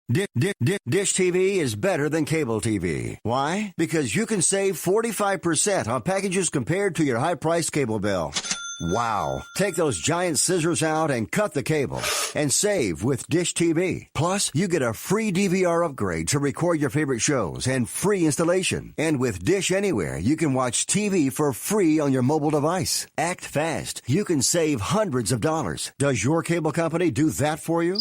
Dish TV is better than cable TV. Why? Because you can save 45% on packages compared to your high-priced cable bill. Wow. Take those giant scissors out and cut the cable and save with Dish TV. Plus, you get a free DVR upgrade to record your favorite shows and free installation. And with Dish Anywhere, you can watch TV for free on your mobile device. Act fast. You can save hundreds of dollars. Does your cable company do that for you?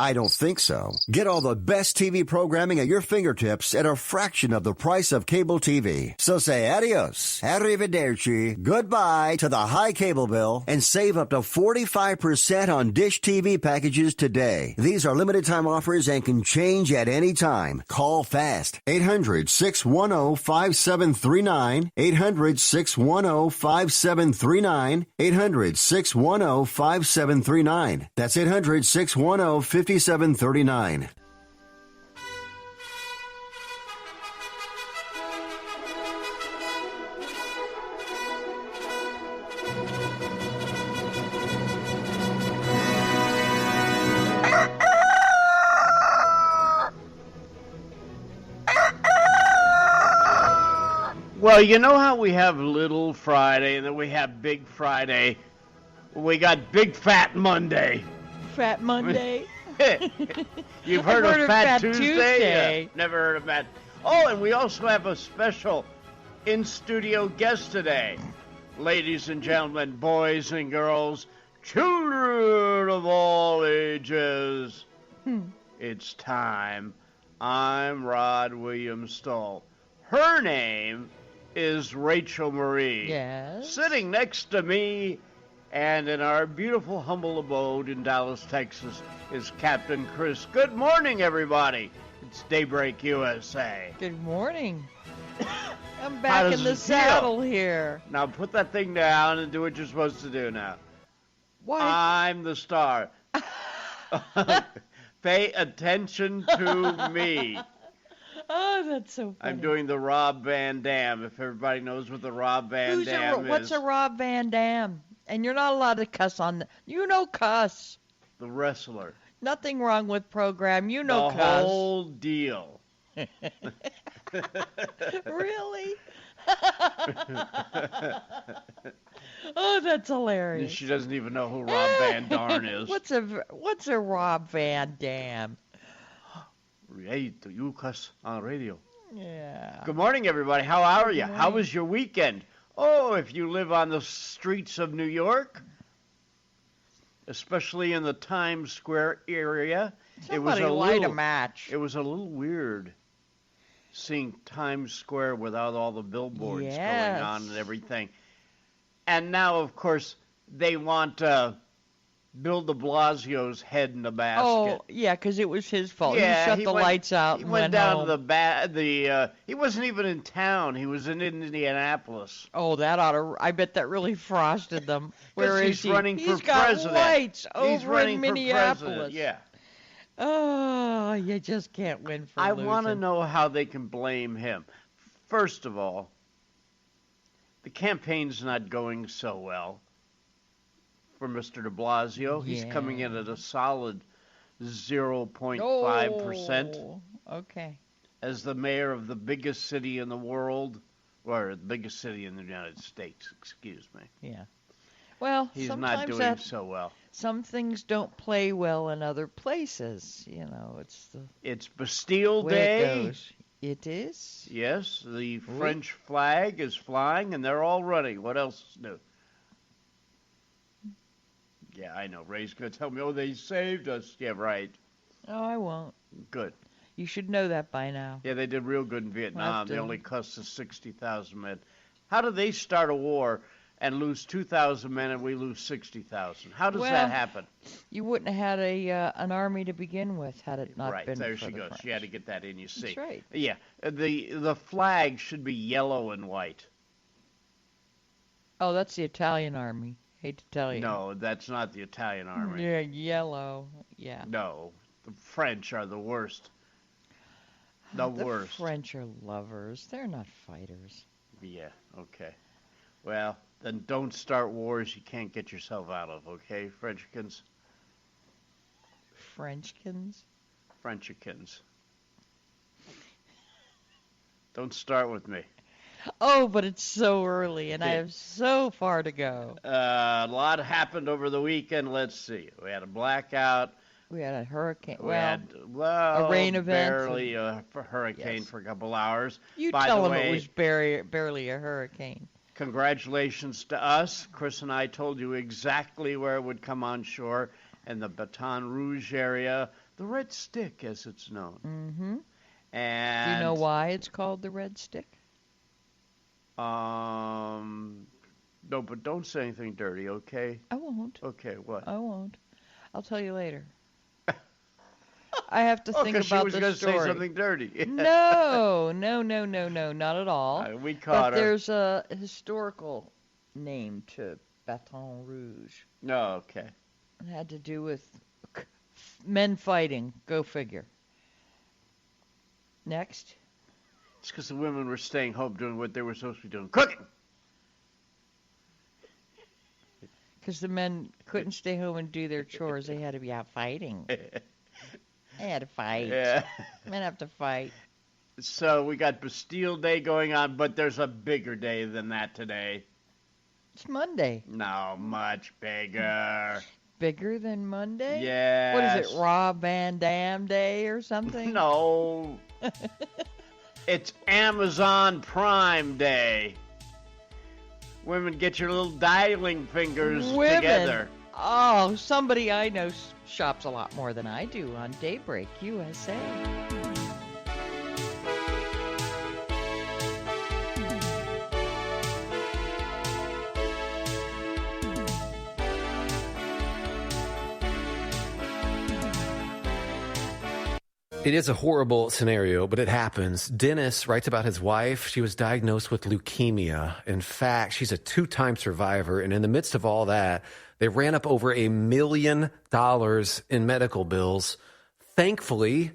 I don't think so. Get all the best TV programming at your fingertips at a fraction of the price of cable TV. So say adios, arrivederci, goodbye to the high cable bill and save up to 45% on Dish TV packages today. These are limited time offers and can change at any time. Call fast. 800-610-5739. 800-610-5739. 800-610-5739. That's 800-610-5739. 5739. Well, you know how we have Little Friday and then we have Big Friday. We got Big Fat Monday. Fat Monday. You've heard of Fat Tuesday? Yeah, never heard of that. Oh, and we also have a special in-studio guest today. Ladies and gentlemen, boys and girls, children of all ages, it's time. I'm Rod William Stoll. Her name is Rachel Marie. Yes. Sitting next to me and in our beautiful, humble abode in Dallas, Texas, is Captain Chris. Good morning, everybody. It's Daybreak USA. Good morning. I'm back in the saddle here. Now put that thing down and do what you're supposed to do now. What? I'm the star. Pay attention to me. Oh, that's so funny. I'm doing the Rob Van Dam, if everybody knows what the Rob Van Dam is. What's a Rob Van Dam? And you're not allowed to cuss on you know cuss. The wrestler. Nothing wrong with program. You know the cuss. The whole deal. Really? Oh, that's hilarious. She doesn't even know who Rob Van Darn is. What's a Rob Van Dam? Hey, you cuss on radio. Yeah. Good morning, everybody. How are you? How was your weekend? Oh, if you live on the streets of New York, especially in the Times Square area, it was a little weird seeing Times Square without all the billboards going on and everything. And now, of course, they want Bill de Blasio's head in a basket. Oh, yeah, because it was his fault. Yeah, he shut the lights out and went down home. to he wasn't even in town. He was in Indianapolis. Oh, I bet that really frosted them. Where is he? Running for He's got president. lights He's over running in for Minneapolis. president. Yeah. Oh, you just can't win for I losing. want to know how they can blame him. First of all, the campaign's not going so well for Mr. de Blasio. He's coming in at a solid 0.5%. Oh, okay. As the mayor of the biggest city in the world, or the biggest city in the United States, excuse me. Yeah. Well, he's not doing so well. Some things don't play well in other places. You know, it's Bastille way Day. It goes. It is? Yes, the French flag is flying, and they're all running. What else is new? Yeah, I know. Ray's going to tell me, they saved us. Yeah, right. Oh, I won't. Good. You should know that by now. Yeah, they did real good in Vietnam. They only cost us 60,000 men. How did they start a war and lose 2,000 men and we lose 60,000? How does that happen? You wouldn't have had an army to begin with had it not been for the Right, there she goes. French. She had to get that in, you see. That's right. Yeah, the flag should be yellow and white. Oh, that's the Italian army. Hate to tell you. No, that's not the Italian army. Yeah, yellow. Yeah. No, the French are the worst. The worst. The French are lovers. They're not fighters. Yeah, okay. Well, then don't start wars you can't get yourself out of, okay, Frenchkins? Frenchkins? Frenchikins. Don't start with me. Oh, but it's so early, and I have so far to go. A lot happened over the weekend. Let's see. We had a blackout. We had a hurricane. We had a rain event. Barely a hurricane for a couple hours. You tell them it was barely a hurricane. Congratulations to us. Chris and I told you exactly where it would come on shore in the Baton Rouge area, the Red Stick, as it's known. Mm-hmm. And do you know why it's called the Red Stick? No, but don't say anything dirty, okay? I won't. Okay, what? I won't. I'll tell you later. I have to think about the story. She was going to say something dirty. No, not at all. We caught her. There's a historical name to Baton Rouge. Oh, okay. It had to do with men fighting. Go figure. Next. It's because the women were staying home doing what they were supposed to be doing, cooking. Because the men couldn't stay home and do their chores. They had to be out fighting. They had to fight. Yeah. Men have to fight. So we got Bastille Day going on, but there's a bigger day than that today. It's Monday. No, much bigger. Bigger than Monday? Yes. What is it, Rob Van Dam Day or something? No. It's Amazon Prime Day. Women, get your little dialing fingers together. Oh, somebody I know shops a lot more than I do on Daybreak, USA. It is a horrible scenario, but it happens. Dennis writes about his wife. She was diagnosed with leukemia. In fact, she's a 2-time survivor. And in the midst of all that, they ran up over $1 million in medical bills. Thankfully,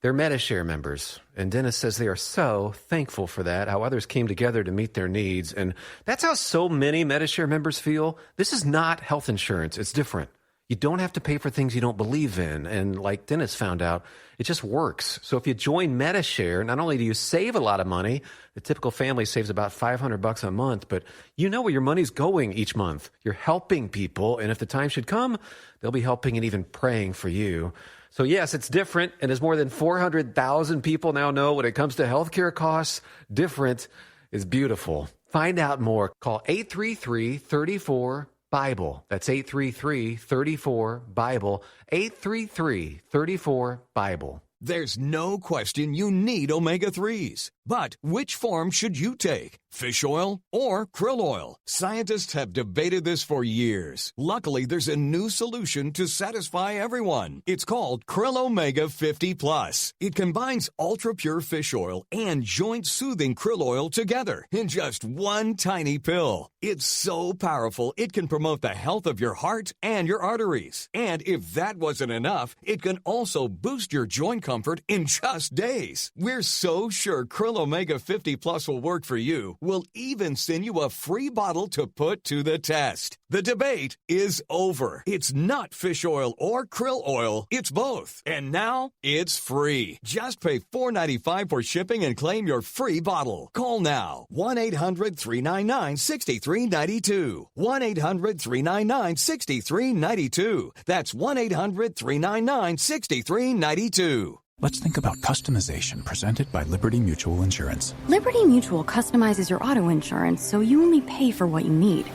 they're MediShare members. And Dennis says they are so thankful for that, how others came together to meet their needs. And that's how so many MediShare members feel. This is not health insurance. It's different. You don't have to pay for things you don't believe in. And like Dennis found out, it just works. So if you join MediShare, not only do you save a lot of money, the typical family saves about $500 a month, but you know where your money's going each month. You're helping people, and if the time should come, they'll be helping and even praying for you. So yes, it's different, and as more than 400,000 people now know when it comes to healthcare costs, different is beautiful. Find out more. Call 833-34-BIBLE. That's 833-34-BIBLE. 833-34-BIBLE. There's no question you need omega-3s. But which form should you take? Fish oil or krill oil? Scientists have debated this for years. Luckily, there's a new solution to satisfy everyone. It's called Krill Omega 50 Plus. It combines ultra-pure fish oil and joint-soothing krill oil together in just one tiny pill. It's so powerful, it can promote the health of your heart and your arteries. And if that wasn't enough, it can also boost your joint comfort in just days. We're so sure Krill Omega 50 Plus will work for you. We'll even send you a free bottle to put to the test. The debate is over. It's not fish oil or krill oil. It's both. And now it's free. Just pay $4.95 for shipping and claim your free bottle. Call now. 1-800-399-6392. 1-800-399-6392. That's 1-800-399-6392. Let's think about customization presented by Liberty Mutual Insurance. Liberty Mutual customizes your auto insurance so you only pay for what you need.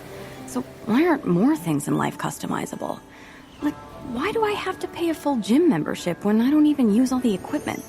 So why aren't more things in life customizable? Like, why do I have to pay a full gym membership when I don't even use all the equipment?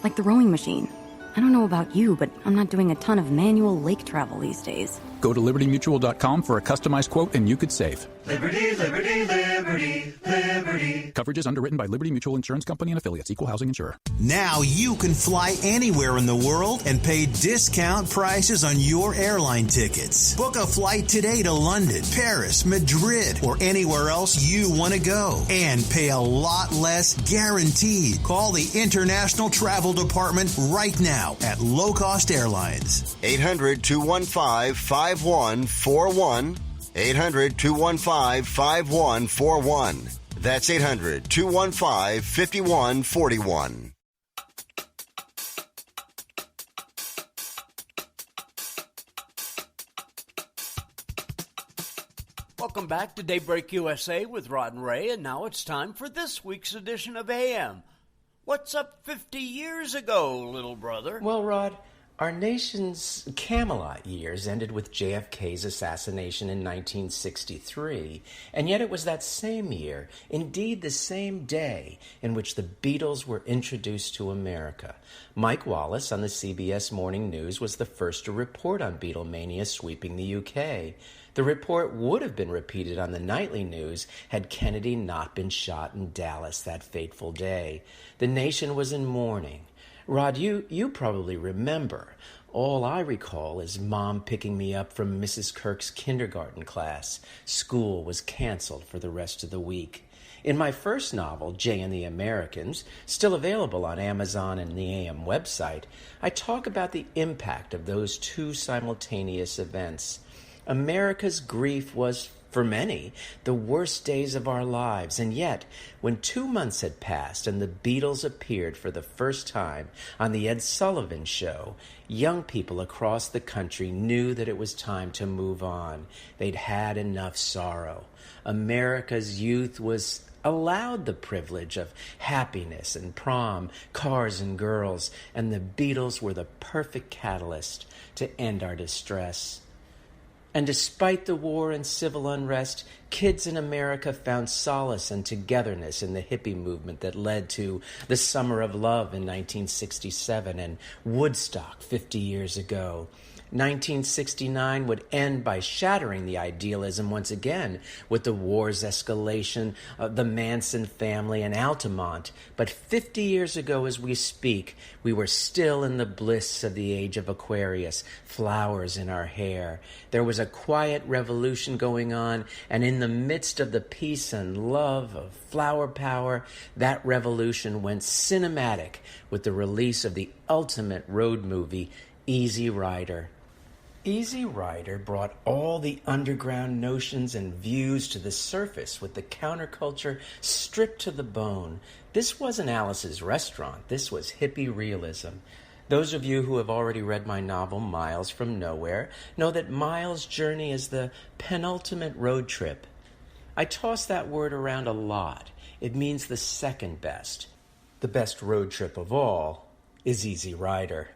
Like the rowing machine. I don't know about you, but I'm not doing a ton of manual lake travel these days. Go to libertymutual.com for a customized quote and you could save. Liberty, liberty, liberty, liberty. Coverage is underwritten by Liberty Mutual Insurance Company and affiliates. Equal housing insurer. Now you can fly anywhere in the world and pay discount prices on your airline tickets. Book a flight today to London, Paris, Madrid, or anywhere else you want to go. And pay a lot less guaranteed. Call the International Travel Department right now at Low Cost Airlines. 800-215-5141. 800-215-5141. That's 800-215-5141. Welcome back to Daybreak USA with Rod and Ray, and now it's time for this week's edition of AM. What's up 50 years ago, little brother? Well, Rod, our nation's Camelot years ended with JFK's assassination in 1963, and yet it was that same year, indeed the same day, in which the Beatles were introduced to America. Mike Wallace on the CBS Morning News was the first to report on Beatlemania sweeping the UK. The report would have been repeated on the nightly news had Kennedy not been shot in Dallas that fateful day. The nation was in mourning. Rod, you probably remember. All I recall is Mom picking me up from Mrs. Kirk's kindergarten class. School was canceled for the rest of the week. In my first novel, Jay and the Americans, still available on Amazon and the AM website, I talk about the impact of those two simultaneous events. America's grief was, for many, the worst days of our lives, and yet, when 2 months had passed and the Beatles appeared for the first time on the Ed Sullivan Show, young people across the country knew that it was time to move on. They'd had enough sorrow. America's youth was allowed the privilege of happiness and prom, cars and girls, and the Beatles were the perfect catalyst to end our distress. And despite the war and civil unrest, kids in America found solace and togetherness in the hippie movement that led to the Summer of Love in 1967 and Woodstock 50 years ago. 1969 would end by shattering the idealism once again with the war's escalation, the Manson family, and Altamont. But 50 years ago as we speak, we were still in the bliss of the age of Aquarius, flowers in our hair. There was a quiet revolution going on, and in the midst of the peace and love of flower power, that revolution went cinematic with the release of the ultimate road movie, Easy Rider. Easy Rider brought all the underground notions and views to the surface with the counterculture stripped to the bone. This wasn't Alice's Restaurant. This was hippie realism. Those of you who have already read my novel, Miles from Nowhere, know that Miles' journey is the penultimate road trip. I toss that word around a lot. It means the second best. The best road trip of all is Easy Rider.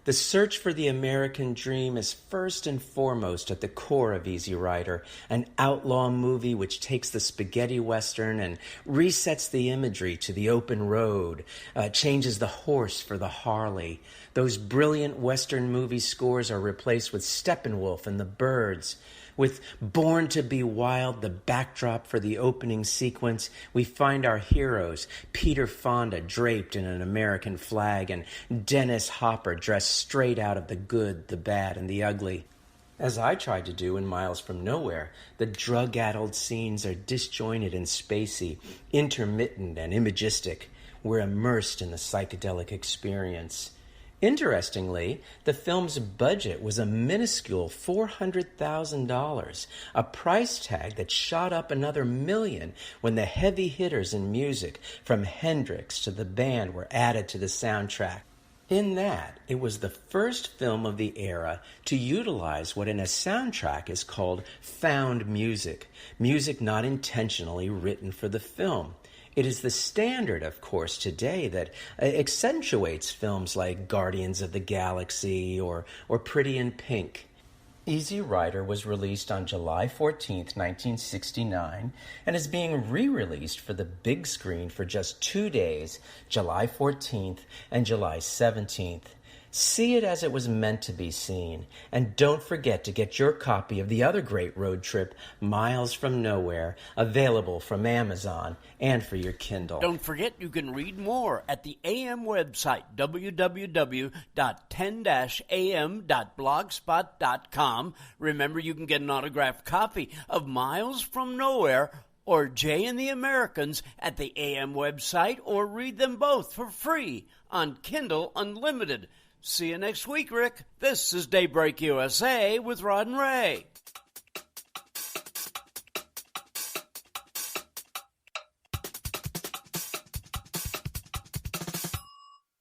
The search for the American dream is first and foremost at the core of Easy Rider, an outlaw movie which takes the spaghetti western and resets the imagery to the open road, changes the horse for the Harley. Those brilliant western movie scores are replaced with Steppenwolf and the Birds. With Born to be Wild, the backdrop for the opening sequence, we find our heroes, Peter Fonda draped in an American flag and Dennis Hopper dressed straight out of The Good, the Bad, and the Ugly. As I tried to do in Miles from Nowhere, the drug-addled scenes are disjointed and spacey, intermittent and imagistic. We're immersed in the psychedelic experience. Interestingly, the film's budget was a minuscule $400,000, a price tag that shot up another $1 million when the heavy hitters in music, from Hendrix to the band, were added to the soundtrack. In that, it was the first film of the era to utilize what in a soundtrack is called found music, music not intentionally written for the film. It is the standard, of course, today that accentuates films like Guardians of the Galaxy or Pretty in Pink. Easy Rider was released on July 14th, 1969, and is being re-released for the big screen for just 2 days, July 14th and July 17th. See it as it was meant to be seen, and don't forget to get your copy of the other great road trip, Miles from Nowhere, available from Amazon and for your Kindle. Don't forget you can read more at the AM website, www.10-am.blogspot.com. Remember, you can get an autographed copy of Miles from Nowhere or Jay and the Americans at the AM website, or read them both for free on Kindle Unlimited. See you next week, Rick. This is Daybreak USA with Rod and Ray.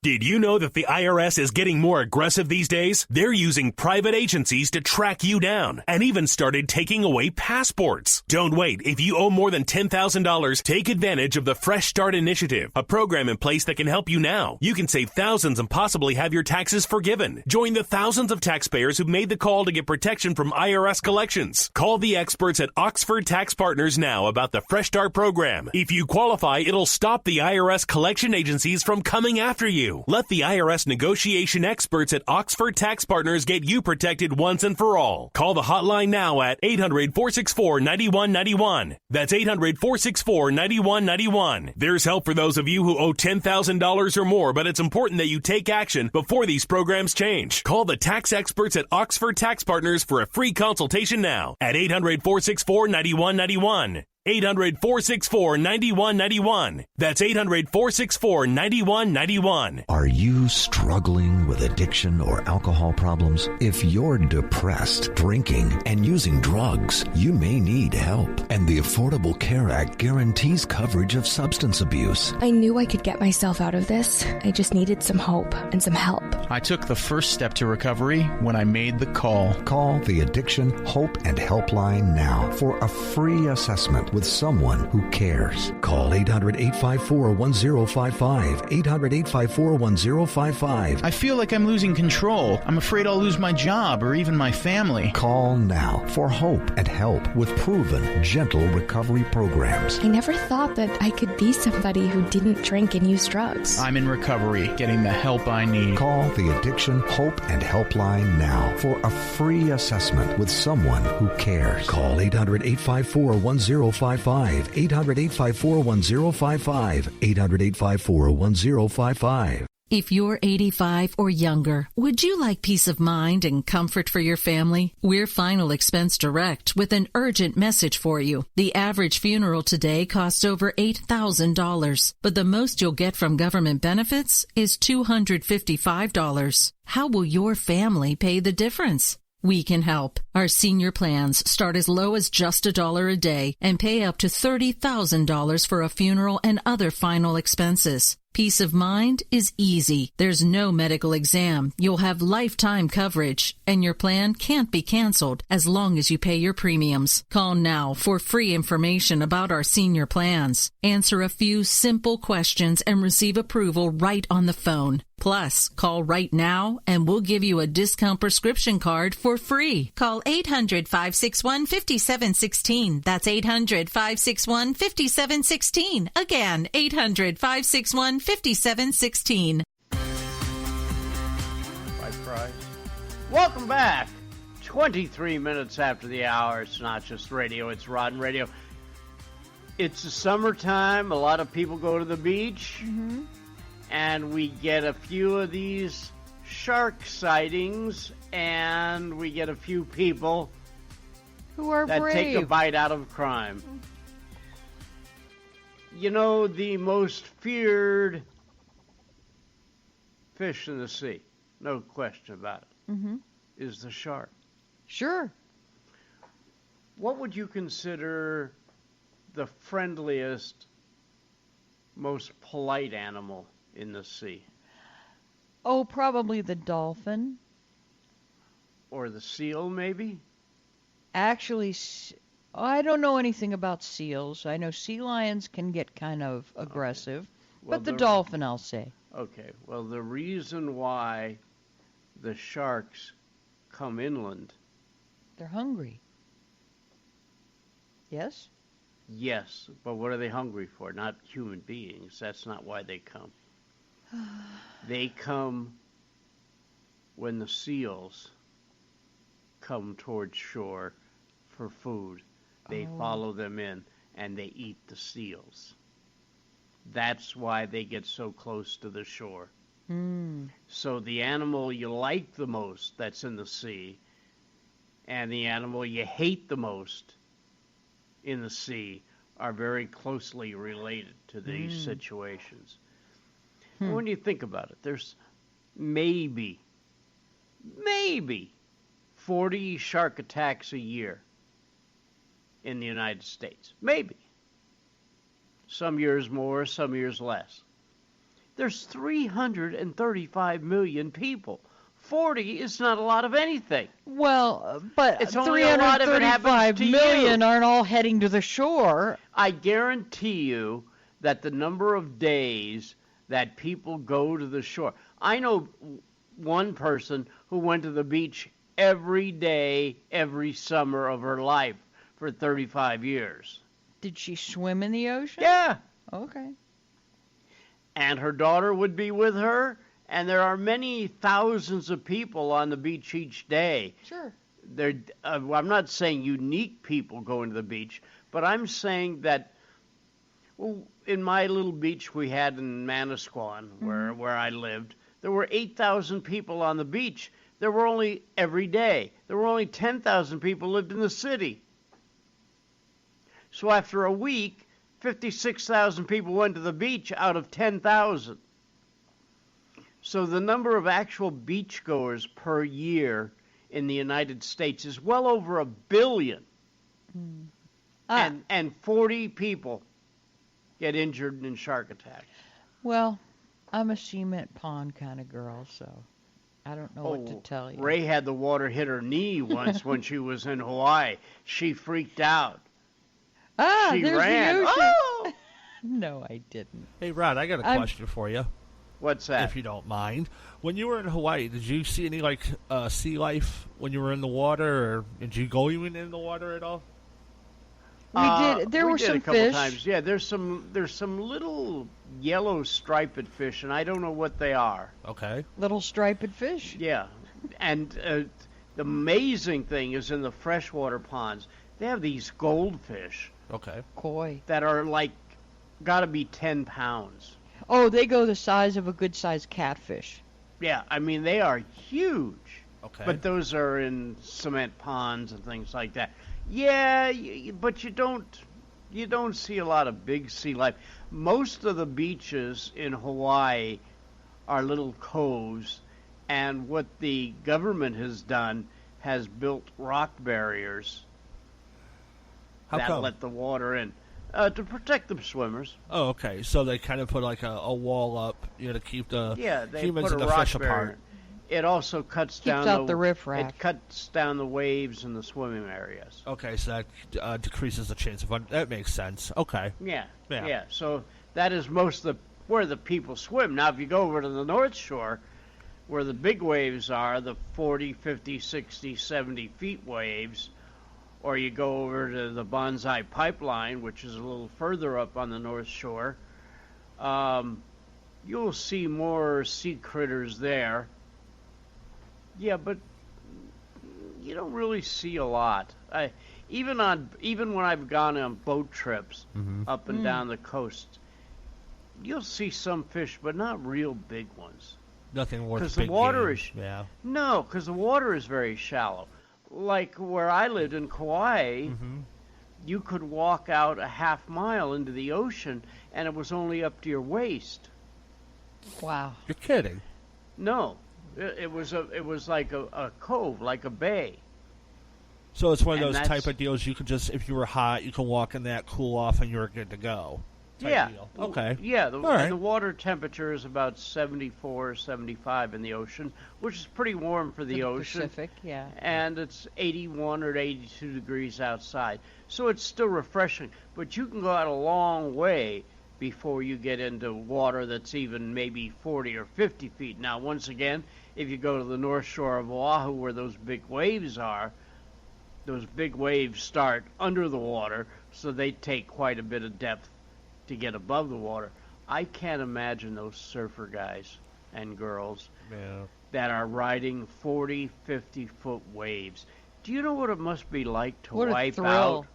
Did you know that the IRS is getting more aggressive these days? They're using private agencies to track you down and even started taking away passports. Don't wait. If you owe more than $10,000, take advantage of the Fresh Start Initiative, a program in place that can help you now. You can save thousands and possibly have your taxes forgiven. Join the thousands of taxpayers who've made the call to get protection from IRS collections. Call the experts at Oxford Tax Partners now about the Fresh Start program. If you qualify, it'll stop the IRS collection agencies from coming after you. Let the IRS negotiation experts at Oxford Tax Partners get you protected once and for all. Call the hotline now at 800-464-9191. That's 800-464-9191. There's help for those of you who owe $10,000 or more, but it's important that you take action before these programs change. Call the tax experts at Oxford Tax Partners for a free consultation now at 800-464-9191. 800-464-9191. That's 800-464-9191. Are you struggling with addiction or alcohol problems? If you're depressed, drinking, and using drugs, you may need help. And the Affordable Care Act guarantees coverage of substance abuse. I knew I could get myself out of this. I just needed some hope and some help. I took the first step to recovery when I made the call. Call the Addiction Hope and Helpline now for a free assessment with someone who cares. Call 800-854-1055. 800-854-1055. I feel like I'm losing control. I'm afraid I'll lose my job or even my family. Call now for hope and help with proven, gentle recovery programs. I never thought that I could be somebody who didn't drink and use drugs. I'm in recovery, getting the help I need. Call the Addiction Hope and Helpline now for a free assessment with someone who cares. Call 800-854-1055. 800-854-1055. 800-854-1055. If you're 85 or younger, would you like peace of mind and comfort for your family? We're Final Expense Direct with an urgent message for you. The average funeral today costs over $8,000, but the most you'll get from government benefits is $255. How will your family pay the difference? We can help. Our senior plans start as low as just $1 a day and pay up to $30,000 for a funeral and other final expenses. Peace of mind is easy. There's no medical exam. You'll have lifetime coverage, and your plan can't be canceled as long as you pay your premiums. Call now for free information about our senior plans. Answer a few simple questions and receive approval right on the phone. Plus, call right now and we'll give you a discount prescription card for free. Call 800-561-5716. That's 800-561-5716. Again, 800-561-5716. By price. Welcome back. 23 minutes after the hour. It's not just radio, it's Rodden Radio. It's the summertime. A lot of people go to the beach. Mm-hmm. And we get a few of these shark sightings, and we get a few people who are that brave. Take a bite out of crime. You know, the most feared fish in the sea, no question about it, is the shark. Sure. What would you consider the friendliest, most polite animal in the sea? Oh, probably the dolphin. Or the seal, maybe? Actually, I don't know anything about seals. I know sea lions can get kind of aggressive, okay. Well, but the dolphin, I'll say. Okay, well, the reason why the sharks come inland... They're hungry. Yes? Yes, but what are they hungry for? Not human beings. That's not why they come. They come when the seals come towards shore for food. They follow them in, and they eat the seals. That's why they get so close to the shore. So the animal you like the most that's in the sea, and the animal you hate the most in the sea are very closely related to these situations. When you think about it, there's maybe 40 shark attacks a year in the United States. Maybe. Some years more, some years less. There's 335 million people. 40 is not a lot of anything. Well, but it's only a lot if it happens to million you. Aren't all heading to the shore. I guarantee you that the number of days that people go to the shore. I know one person who went to the beach every day, every summer of her life for 35 years. Did she swim in the ocean? Yeah. Okay. And her daughter would be with her, and there are many thousands of people on the beach each day. Sure. I'm not saying unique people going to the beach, but I'm saying that in my little beach we had in Manasquan, where I lived, there were 8,000 people on the beach. There were only 10,000 people lived in the city. So after a week, 56,000 people went to the beach out of 10,000. So the number of actual beachgoers per year in the United States is well over 1 billion. And 40 people get injured in shark attacks. Well, I'm a cement pond kind of girl, so I don't know what to tell you. Ray had the water hit her knee once when she was in Hawaii. She freaked out. She there's ran. the ocean. Oh! No, I didn't. Hey, Rod, I got a question for you. What's that? If you don't mind. When you were in Hawaii, did you see any, sea life when you were in the water, or did you go even in the water at all? We did. There were some a couple fish. Times. Yeah, there's some little yellow striped fish, and I don't know what they are. Okay. Little striped fish. Yeah, and the amazing thing is in the freshwater ponds, they have these goldfish. Okay. Koi. That are got to be 10 pounds. Oh, they go the size of a good-sized catfish. Yeah, I mean they are huge. Okay. But those are in cement ponds and things like that. Yeah, but you don't see a lot of big sea life. Most of the beaches in Hawaii are little coves, and what the government has done has built rock barriers that let the water in to protect the swimmers. Oh, okay. So they kind of put a wall up, to keep the humans and the fish apart. It also cuts down out the riffraff. It cuts down the waves in the swimming areas. Okay, so that decreases the chance of that makes sense. Okay. Yeah. So that is where the people swim. Now, if you go over to the North Shore, where the big waves are, the 40, 50, 60, 70 feet waves, or you go over to the Bonsai Pipeline, which is a little further up on the North Shore, you'll see more sea critters there. Yeah, but you don't really see a lot. Even when I've gone on boat trips up and down the coast, you'll see some fish, but not real big ones. Nothing worth because big the water game. is yeah. No, because the water is very shallow. Like where I lived in Kauai, you could walk out a half mile into the ocean, and it was only up to your waist. Wow! You're kidding? No. It was like a cove, like a bay. So it's one of those type of deals you could just, if you were hot, you can walk in that, cool off, and you're good to go. Yeah. Deal. Okay. Yeah, right. The water temperature is about 74, 75 in the ocean, which is pretty warm for the ocean. Pacific, yeah. And it's 81 or 82 degrees outside. So it's still refreshing. But you can go out a long way before you get into water that's even maybe 40 or 50 feet. Now, once again, if you go to the North Shore of Oahu where those big waves are, those big waves start under the water, so they take quite a bit of depth to get above the water. I can't imagine those surfer guys and girls that are riding 40, 50-foot waves. Do you know what it must be like to wipe out?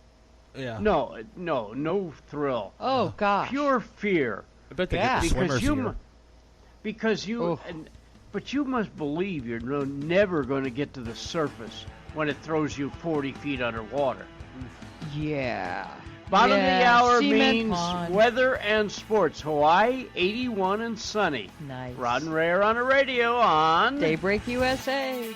Yeah. No thrill. Oh gosh. Pure fear. I bet they get the swimmers here. But you must believe you're never going to get to the surface when it throws you 40 feet underwater. Yeah. Bottom of the hour means weather and sports. Hawaii, 81 and sunny. Nice. Rod and Ray are on the radio on Daybreak USA.